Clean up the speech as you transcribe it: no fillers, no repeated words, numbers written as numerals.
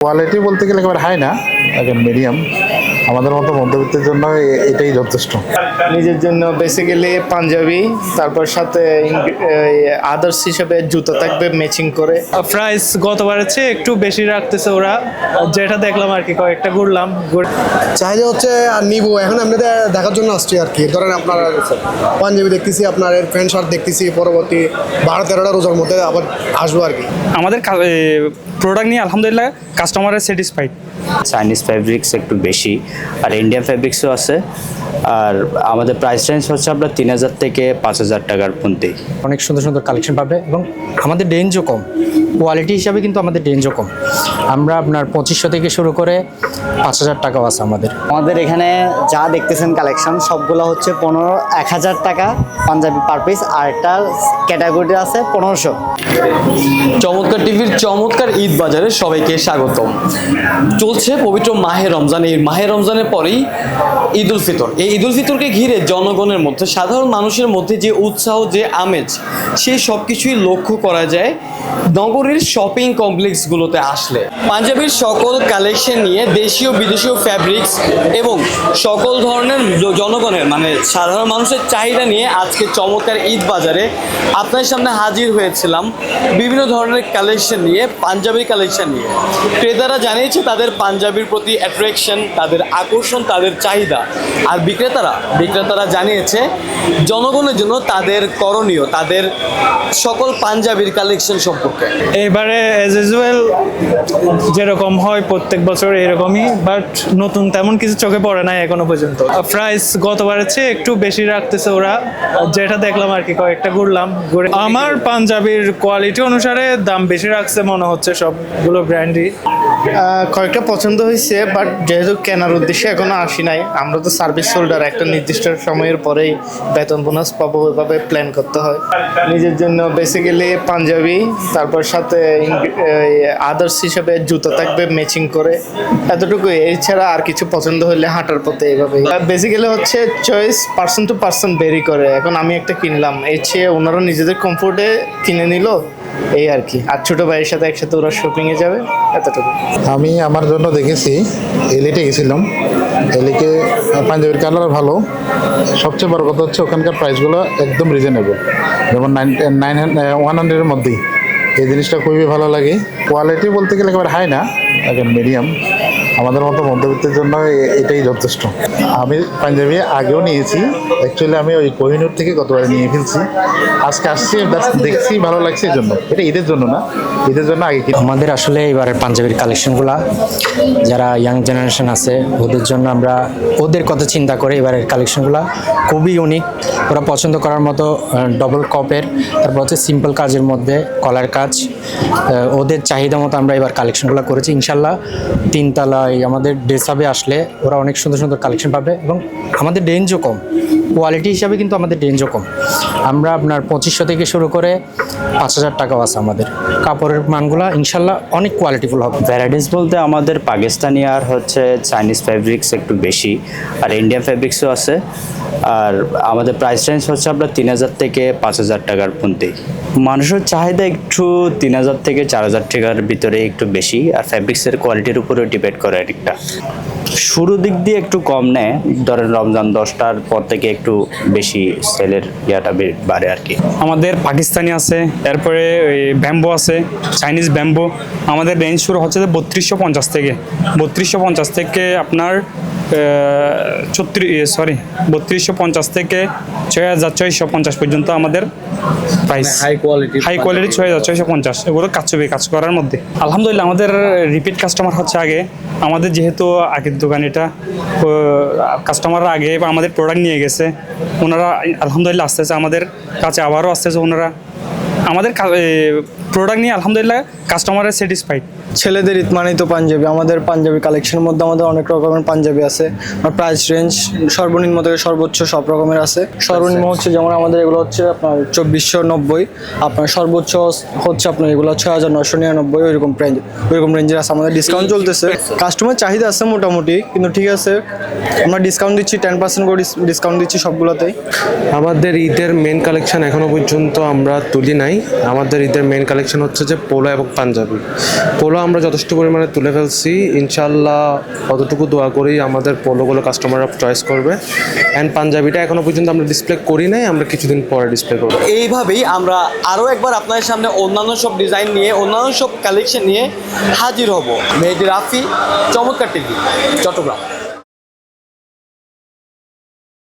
Quality বলতে গেলে একেবারে হাই না, এখন মিডিয়াম। আমাদের মতো মধ্যবিত্তের জন্য এটাই যথেষ্ট। নিজের জন্য বেসিক্যালি পাঞ্জাবি, তারপর সাথে আদার্স হিসেবে জুতো থাকবে ম্যাচিং করে। প্রাইস গতবারের চেয়ে একটু বেশি রাখতেছে ওরা, যেটা দেখলাম আর কি, কয়েকটা ঘুরলাম। চাহিদা হচ্ছে আর নিবো, এখন আপনাদের দেখার জন্য আসছি আর কি। ধরেন আপনার পাঞ্জাবি দেখতেছি, আপনার এর প্যান্ট শার্ট দেখতেছি, পরবর্তী 12-13টা রোজার মধ্যে আবার আসবো আর কি। আমাদের প্রোডাক্ট নিয়ে আলহামদুলিল্লাহ কাস্টমারের স্যাটিসফাইড। চাইনিজ ফ্যাব্রিক্স একটু বেশি, আর ইন্ডিয়ান ফ্যাব্রিক্সও আছে। আর আমাদের প্রাইস রেঞ্জ হচ্ছে আপনার 3000 থেকে 5000 টাকার মধ্যেই। অনেক সুন্দর সুন্দর কালেকশন পাবে এবং আমাদের রেঞ্জও কম, কোয়ালিটি হিসাবে কিন্তু আমাদের রেঞ্জও কম। আমরা আপনার 2500 থেকে শুরু করে 5000 টাকাও আছে আমাদের। আমাদের এখানে যা দেখতেছেন কালেকশন সবগুলো হচ্ছে 1000 টাকা পাঞ্জাবি পার পিস, আর একটা ক্যাটাগরি আছে 1500। চমৎকার টিভির চমৎকার ঈদ বাজারে সবাইকে স্বাগতম। চলছে পবিত্র মাহে রমজান। এই মাহে রমজানের পরেই ঈদ উল ফিতর। এই ঈদ উল ফিতরকে ঘিরে জনগণের মধ্যে, সাধারণ মানুষের মধ্যে যে উৎসাহ, যে আমেজ, সেই সব কিছুই লক্ষ্য করা যায় নগরীর শপিং কমপ্লেক্সগুলোতে আসলে। পাঞ্জাবির সকল কালেকশন নিয়ে দেশীয় বিদেশীয় ফ্যাব্রিক্স এবং সকল ধরনের জনগণের মানে সাধারণ মানুষের চাহিদা নিয়ে আজকে চমৎকার ঈদ বাজারে আপনার সামনে হাজির হয়েছিলাম বিভিন্ন ধরনের কালেকশন নিয়ে, পাঞ্জাবির কালেকশন নিয়ে। ক্রেতারা জানিয়েছে তাদের পাঞ্জাবির প্রতি অ্যাট্রাকশন, তাদের আকর্ষণ, তাদের চাহিদা। আর বিক্রেতারা জানিয়েছে জনগণের জন্য তাদের করণীয়, তাদের সকল পাঞ্জাবির কালেকশন সম্পর্কে। এবারে অ্যাজ ইউজুয়াল যেরকম হয় প্রত্যেক বছর এরকমই, বাট নতুন তেমন কিছু চোখে পড়ে নাই এখনো পর্যন্ত। প্রাইস গতবারের চেয়ে একটু বেশি রাখতেছে ওরা, যেটা দেখলাম আর কি, কয়েকটা ঘুরলাম। আমার পাঞ্জাবির কোয়ালিটি অনুসারে দাম বেশি রাখছে মনে হচ্ছে সবগুলো ব্র্যান্ডই। কয়েকটা পছন্দ হয়েছে, বাট যেহেতু কেনার উদ্দেশ্যে এখনো আসি নাই। আমরা তো সার্ভিস হোল্ডার, একটা নির্দিষ্ট সময়ের পরেই বেতন বোনাস পাবো, ওইভাবে প্ল্যান করতে হয়। নিজের জন্য বেসিক্যালি পাঞ্জাবি, তারপর সাথে আদার্স হিসেবে জুতো থাকবে ম্যাচিং করে, এতটুকুই। এছাড়া আর কিছু পছন্দ হলে হাঁটার পথে এইভাবে। বেসিক্যালি হচ্ছে choice person to person vary করে। এখন আমি একটা কিনলাম, এর চেয়ে ওনারা নিজেদের কমফোর্টে কিনে নিল, এই আর কি। আর ছোটো ভাইয়ের সাথে একসাথে ওরা শপিংয়ে যাবে, এতটুকু। আমি আমার জন্য দেখেছি, এলিটে গেছিলাম। এলিকে পাঞ্জাবির কালার ভালো, সবচেয়ে বড় কথা হচ্ছে ওখানকার প্রাইসগুলো একদম রিজনেবল, যেমন 100-এর মধ্যেই। এই জিনিসটা খুবই ভালো লাগে। কোয়ালিটি বলতে গেলে একেবারে হাই না, এখন মিডিয়াম। আমাদের মতো মধ্যবিত্তের জন্য এটাই যথেষ্ট। আমি পাঞ্জাবি আগেও নিয়েছি, অ্যাকচুয়ালি আমি ওই কোহিনুর থেকে গতবারে নিয়ে ফেলছি। আজকে আসছি, দেখছি ভালো লাগছে, এই জন্য। এটা ঈদের জন্য না, ঈদের জন্য আগে কি। আমাদের আসলে এবারের পাঞ্জাবির কালেকশনগুলো যারা ইয়াং জেনারেশন আছে ওদের জন্য আমরা ওদের কথা চিন্তা করে এবারের কালেকশনগুলো খুবই ইউনিক, ওরা পছন্দ করার মতো। ডবল কপের, তারপর হচ্ছে সিম্পল কাজের মধ্যে কলার কাজ, ওদের চাহিদা মতো আমরা এবার কালেকশনগুলো করেছি। ইনশাল্লাহ 3 তলায় আমাদের ড্রেস হাবে আসলে ওরা অনেক সুন্দর সুন্দর কালেকশন পাবে এবং আমাদের রেঞ্জও কম, কোয়ালিটি হিসাবে কিন্তু আমাদের রেঞ্জও কম। আমরা আপনার 2500 থেকে শুরু করে 5000 টাকাও আছে আমাদের। কাপড়ের মানগুলো ইনশাল্লাহ অনেক কোয়ালিটিফুল হবে। ভ্যারাইটিস বলতে আমাদের পাকিস্তানি আর হচ্ছে চাইনিজ ফ্যাব্রিক্স একটু বেশি, আর ইন্ডিয়ান ফ্যাব্রিক্সও আছে। আর আমাদের প্রাইস রেঞ্জ হচ্ছে আপনার 3000 থেকে 5000 টাকার মধ্যেই। মানুষের চাহিদা একটু 3000 থেকে 4000 টাকার ভিতরে একটু বেশি, আর ফ্যাব্রিক্সের কোয়ালিটির উপরেও ডিপেন্ড করে একটা। শুরু দিক দিয়ে একটু কম নেয়, ধরেন রমজান 10টার পর থেকে একটু বেশি সেলের ইয়াটা বাড়ে আর কি। আমাদের পাকিস্তানি আছে, এরপরে ব্যাম্বো আছে, চাইনিজ ব্যাম্বো। আমাদের রেঞ্জ শুরু হচ্ছে 3250 থেকে। 3250 থেকে আপনার 3250 থেকে 6650 পর্যন্ত আমাদের প্রাইস। হাই কোয়ালিটি 6650, এগুলো কাজ করার মধ্যে। আলহামদুলিল্লাহ আমাদের রিপিট কাস্টমার হচ্ছে আগে। আমাদের যেহেতু আগের দোকান এটা, কাস্টমাররা আগে আমাদের প্রোডাক্ট নিয়ে গেছে, ওনারা আলহামদুলিল্লাহ আসতেছে আমাদের কাছে, আবারও আসতেছে ওনারা আমাদের প্রোডাক্ট নিয়ে। আলহামদুলিল্লাহ কাস্টমারের স্যাটিসফাইড। ছেলেদের ঈদ মানেই তো পাঞ্জাবি। আমাদের পাঞ্জাবি কালেকশনের মধ্যে আমাদের অনেক রকমের পাঞ্জাবি আছে। আর প্রাইস রেঞ্জ সর্বনিম্ন থেকে সর্বোচ্চ সব রকমের আছে। সর্বনিম্ন হচ্ছে যেমন আমাদের এগুলো হচ্ছে আপনার 2490, আপনার সর্বোচ্চ হচ্ছে আপনার এগুলো 6999, ওইরকম রেঞ্জের আছে। আমাদের ডিসকাউন্ট চলতেছে, কাস্টমার চাহিদা আছে মোটামুটি, কিন্তু ঠিক আছে আমরা ডিসকাউন্ট দিচ্ছি, 10% করে ডিসকাউন্ট দিচ্ছি সবগুলোতেই। আমাদের ঈদের মেন কালেকশন এখনো পর্যন্ত আমরা তুলি নাই। আমাদের ঈদের মেন কালেকশন কালেকশন হচ্ছে যে পোলো এবং পাঞ্জাবি। পোলো আমরা যথেষ্ট পরিমাণে তুলে ফেলছি, ইনশাল্লাহ কতটুকু দোয়া করি আমাদের পোলোগুলো কাস্টমাররা চয়েস করবে। অ্যান্ড পাঞ্জাবিটা এখনও পর্যন্ত আমরা ডিসপ্লে করি নাই, আমরা কিছুদিন পরে ডিসপ্লে করবো। এইভাবেই আমরা আরও একবার আপনাদের সামনে অন্যান্য সব ডিজাইন নিয়ে, অন্যান্য সব কালেকশন নিয়ে হাজির হব। মেহেদি রাফি, চমৎকার টিভি, চট্টগ্রাম।